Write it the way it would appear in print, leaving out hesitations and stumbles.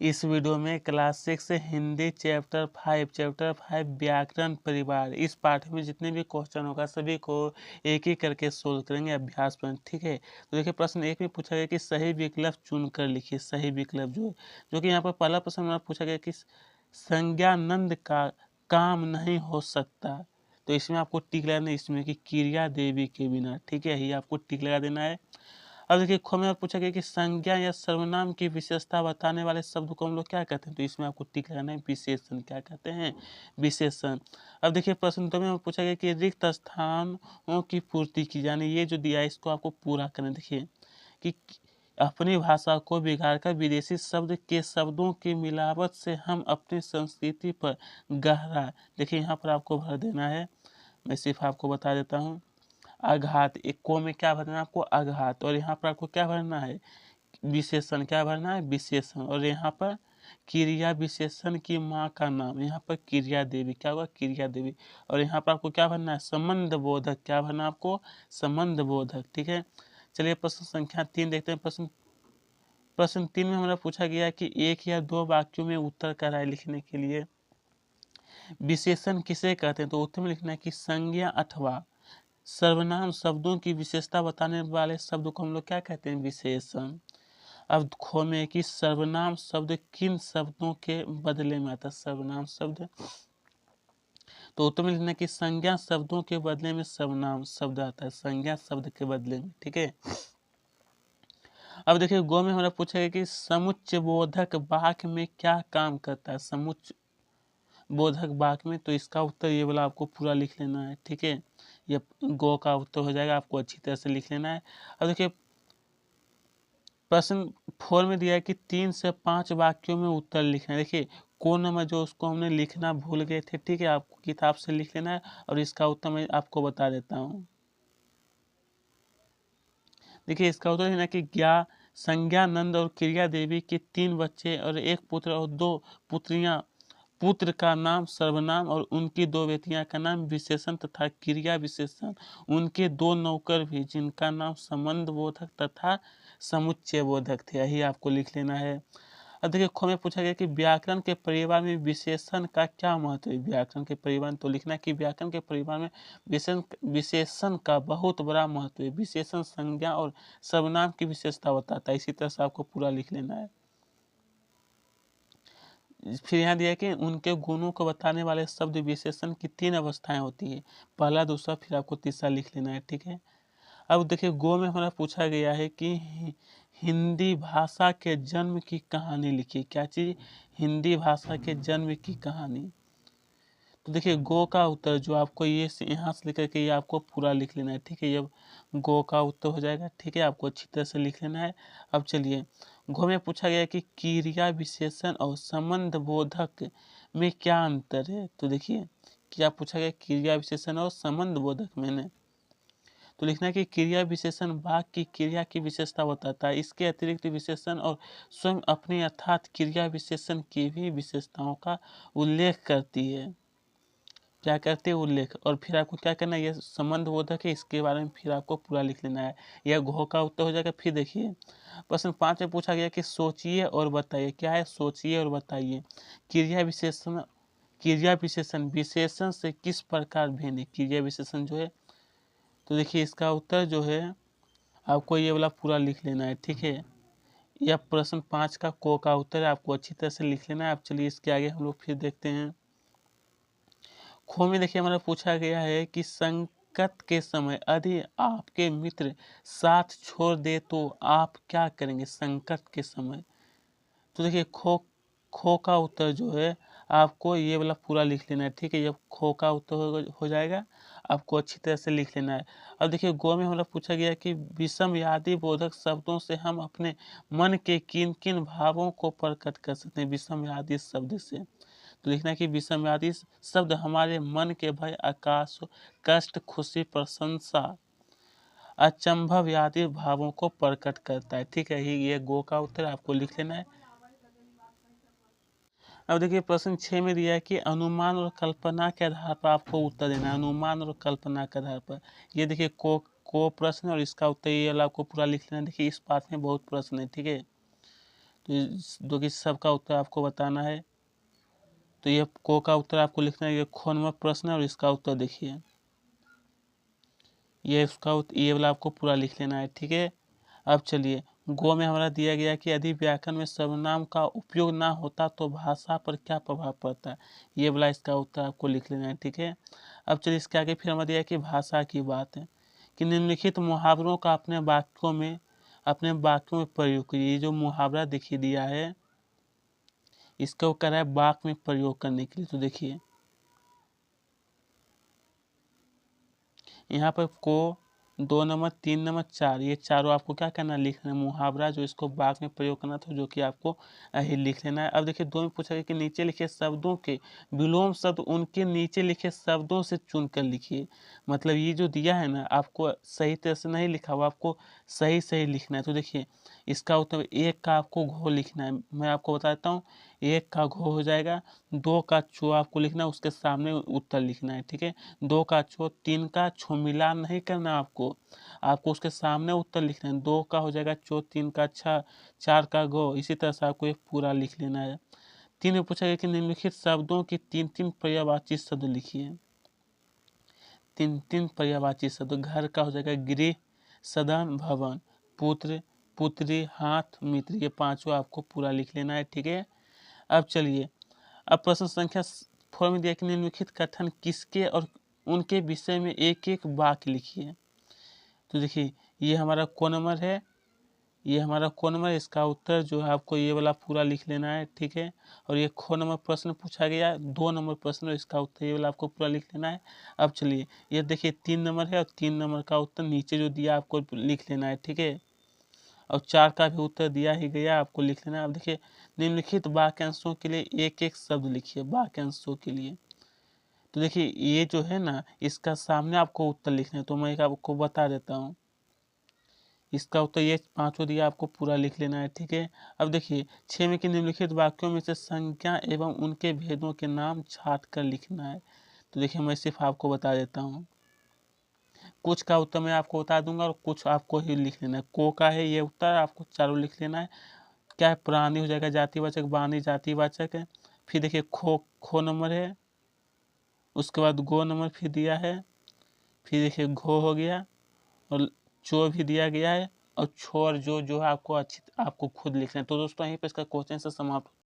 इस वीडियो में class 6 Hindi chapter 5 व्याकरण परिवार इस पाठ में जितने भी क्वेश्चन होगा सभी को एक ही करके सोल्व करेंगे अभ्यास पर। ठीक है, तो देखिए प्रश्न 1 में पूछा गया कि सही विकल्प चुनकर लिखिए। सही विकल्प जो कि यहाँ पर पहला प्रश्न में पूछा गया कि संज्ञानंद का काम नहीं हो सकता, तो इसमें आपको टिक लगाना है, इसमें कि क्रिया देवी के बिना। ठीक है, यही आपको टिक लगा देना है। अब देखिए ख में पूछा गया कि संज्ञा या सर्वनाम की विशेषता बताने वाले शब्द को हम लोग क्या कहते हैं, तो इसमें आपको टिक लगाना है विशेषण। क्या कहते हैं? विशेषण। अब देखिए प्रश्न 2 में पूछा गया कि रिक्त स्थानों की पूर्ति की, यानी ये जो दिया है इसको आपको पूरा करना। देखिए कि अपनी भाषा को बिगाड़कर विदेशी शब्द के शब्दों की मिलावट से हम अपनी संस्कृति पर गहरा, देखिए यहाँ पर आपको भर देना है। मैं सिर्फ आपको बता देता हूँ। आघात, एक को में क्या भरना है आपको? आघात। और यहाँ पर आपको क्या भरना है? विशेषण। क्या भरना है? विशेषण। और यहाँ पर क्रिया विशेषण की माँ का नाम, यहाँ पर क्रिया देवी। क्या होगा? क्रिया देवी। और यहाँ पर आपको क्या भरना है? संबंध बोधक। क्या भरना है आपको? संबंध बोधक। ठीक है, चलिए प्रश्न संख्या 3 देखते हैं। प्रश्न 3 में हमारा पूछा गया कि एक या दो वाक्यों में उत्तर का राय लिखने के लिए विशेषण किसे कहते हैं, तो उत्तर में लिखना है कि संज्ञा अथवा सर्वनाम शब्दों की विशेषता बताने वाले शब्द को हम लोग क्या कहते हैं? विशेषण। अब खो में कि सर्वनाम शब्द किन शब्दों के बदले में आता है? सर्वनाम शब्द, तो उत्तर में लिखना कि संज्ञा शब्दों के बदले में सर्वनाम शब्द आता है। संज्ञा शब्द के बदले में। ठीक है, अब देखिए गो में हमारा पूछा गया कि समुच्चय बोधक वाक्य में क्या काम करता है? समुच्चय बोधक वाक्य में, तो इसका उत्तर ये वाला आपको पूरा लिख लेना है। ठीक है, ये गो का उत्तर हो जाएगा, आपको अच्छी तरह से लिख लेना है। अब देखिए प्रश्न 4 में दिया है कि 3 से 5 वाक्यों में उत्तर लिखना है। देखिए को नंबर जो उसको हमने लिखना भूल गए थे। ठीक है, आपको किताब से लिख लेना है और इसका उत्तर मैं आपको बता देता हूँ। देखिए इसका उत्तर है ना कि संज्ञानंद और क्रिया देवी के 3 बच्चे और 1 पुत्र और 2 पुत्रियां। पुत्र का नाम सर्वनाम और उनकी 2 बेटियां का नाम विशेषण तथा क्रिया विशेषण। उनके 2 नौकर भी जिनका नाम संबंध बोधक तथा समुच्चय बोधक थे। यही आपको लिख लेना है। अब देखिए ख में पूछा गया कि व्याकरण के परिवार में विशेषण का क्या महत्व है? व्याकरण के परिवार, तो लिखना है कि व्याकरण के परिवार में विशेषण का बहुत बड़ा महत्व है। विशेषण संज्ञा और सर्वनाम की विशेषता बताता है। इसी तरह से आपको पूरा लिख लेना है। फिर यहाँ दिया कि उनके गुणों को बताने वाले शब्द विशेषण की 3 अवस्थाएं होती है। पहला, दूसरा, फिर आपको तीसरा लिख लेना है। ठीक है, अब देखिए गो में हमारा पूछा गया है कि हिंदी भाषा के जन्म की कहानी लिखिए। क्या चीज? हिंदी भाषा के जन्म की कहानी। तो देखिए गो का उत्तर जो आपको ये यहाँ से लेकर के ये आपको पूरा लिख लेना है। ठीक है, ये गो का उत्तर हो जाएगा। ठीक है, आपको अच्छी तरह से लिख लेना है। अब चलिए गो में पूछा गया कि क्रिया विशेषण और संबंध बोधक में क्या अंतर है, तो देखिए क्या पूछा गया? क्रिया विशेषण और संबंध बोधक में, तो लिखना है कि क्रिया विशेषण वाक्य की क्रिया की विशेषता बताता है। इसके अतिरिक्त विशेषण और स्वयं अपनी अर्थात क्रिया विशेषण की भी विशेषताओं का उल्लेख करती है। क्या करते हैं? उल्लेख। और फिर आपको क्या करना है? ये संबंध बोधक है, इसके बारे में फिर आपको पूरा लिख लेना है। यह घो का उत्तर हो जाएगा। फिर देखिए प्रश्न 5 में पूछा गया कि सोचिए और बताइए। क्या है? सोचिए और बताइए। क्रिया विशेषण विशेषण से किस प्रकार भिन्न है? क्रिया विशेषण जो है, तो देखिए इसका उत्तर जो है आपको ये वाला पूरा लिख लेना है। ठीक है, यह प्रश्न 5 का को का उत्तर है, आपको अच्छी तरह से लिख लेना है। अब चलिए इसके आगे हम लोग फिर देखते हैं। खो में देखिए हमारा पूछा गया है कि संकट के समय यदि आपके मित्र साथ छोड़ दे तो आप क्या करेंगे? संकट के समय, तो देखिए खो का उत्तर जो है आपको ये वाला पूरा लिख लेना है। ठीक है, जब खो का उत्तर हो जाएगा आपको अच्छी तरह से लिख लेना है। अब देखिए गो में हमारा पूछा गया कि विषमयादि बोधक शब्दों से हम अपने मन के किन किन भावों को प्रकट कर सकते हैं? विषमयादि शब्द से, तो लिखना है कि विषमयादि शब्द हमारे मन के भय, आकाश, कष्ट, खुशी, प्रशंसा, अचंभव आदि भावों को प्रकट करता है। ठीक है, ये गो का उत्तर आपको लिख लेना है। अब देखिए प्रश्न 6 में दिया है कि अनुमान और कल्पना के आधार पर आपको उत्तर देना है। अनुमान और कल्पना के आधार पर, ये देखिए को प्रश्न और इसका उत्तर ये वाला आपको पूरा लिख लेना है। देखिए इस पाठ में बहुत प्रश्न है। ठीक है, तो जो कि सबका उत्तर आपको बताना है। तो ये को का उत्तर आपको लिखना है, ये ख नंबर प्रश्न है और इसका उत्तर देखिए, ये वाला आपको पूरा लिख लेना है, ठीक है। अब चलिए, गो में हमारा दिया गया कि यदि व्याकरण में सर्वनाम का उपयोग ना होता तो भाषा पर क्या प्रभाव पड़ता है, ये वाला इसका उत्तर आपको लिख लेना है, ठीक है। अब चलिए इसके आगे फिर हमारा दिया कि भाषा की बात है कि निम्नलिखित मुहावरों का अपने वाक्यों में प्रयोग करिए। ये जो मुहावरा देखिए दिया है, इसका वो कह रहा है वाक्य में प्रयोग करने के लिए। तो देखिए यहाँ पर को, 2 नंबर, 3 नंबर, 4, ये चारों आपको क्या करना है, लिखना है। मुहावरा जो इसको वाक्य में प्रयोग करना था, जो कि आपको यही लिख लेना है। अब देखिए 2 में पूछा गया कि नीचे लिखे शब्दों के विलोम शब्द उनके नीचे लिखे शब्दों से चुनकर लिखिए। मतलब ये जो दिया है ना, आपको सही तरह से नहीं लिखा हुआ, आपको सही सही लिखना है। तो देखिए इसका उत्तर 1 का आपको घो लिखना है। मैं आपको बता देता हूँ, 1 का घो हो जाएगा, 2 का चो आपको लिखना है, उसके सामने उत्तर लिखना है, ठीक है। 2 का छो, 3 का छो मिलान नहीं करना आपको उसके सामने उत्तर लिखना है। 2 का हो जाएगा चो, 3 का छा, 4 का गो, इसी तरह से आपको ये पूरा लिख लेना है। 3 में पूछा गया कि निम्नलिखित शब्दों की 3-3 पर्यायवाची शब्द लिखिए। 3-3 पर्यायवाची शब्द, घर का हो जाएगा गृह, सदन, भवन, पुत्र, पुत्री, हाथ, मित्र, ये पांचों आपको पूरा लिख लेना है, ठीक है। अब चलिए, अब प्रश्न संख्या 4 में दिया कि निम्नलिखित कथन किसके और उनके विषय में एक एक वाक्य लिखिए। तो देखिए ये हमारा को नंबर है, ये हमारा को नंबर, इसका उत्तर जो है आपको ये वाला पूरा लिख लेना है, ठीक है। और ये ख नंबर प्रश्न पूछा गया, 2 नंबर प्रश्न, इसका उत्तर ये वाला आपको पूरा लिख लेना है। अब चलिए ये देखिए 3 नंबर है और 3 नंबर का उत्तर नीचे जो दिया आपको लिख लेना है, ठीक है। और 4 का भी उत्तर दिया ही गया, आपको लिख लेना है। अब देखिए निम्नलिखित वाक्यांशों के लिए एक एक शब्द लिखिए, वाक्यांशों के लिए। तो देखिए ये जो है ना, इसका सामने आपको उत्तर लिखना है, तो मैं आपको बता देता हूँ। इसका उत्तर ये पांचों दिया, आपको पूरा लिख लेना है, ठीक है। अब देखिए 6 में कि निम्नलिखित वाक्यों में से संज्ञा एवं उनके भेदों के नाम छाट कर लिखना है। तो देखिए मैं सिर्फ आपको बता देता हूँ, कुछ का उत्तर मैं आपको बता दूंगा और कुछ आपको ही लिख लेना है। को का है ये उत्तर, आपको चारों लिख लेना है। क्या है, प्राणी हो जाएगा जातिवाचक, वाणी जातिवाचक है। फिर देखिए खो नंबर है, उसके बाद गो नंबर फिर दिया है, फिर देखिए घो हो गया और चो भी दिया गया है, और छोर जो है आपको खुद लिखना है। तो दोस्तों यहीं पर इसका क्वेश्चन से समाप्त।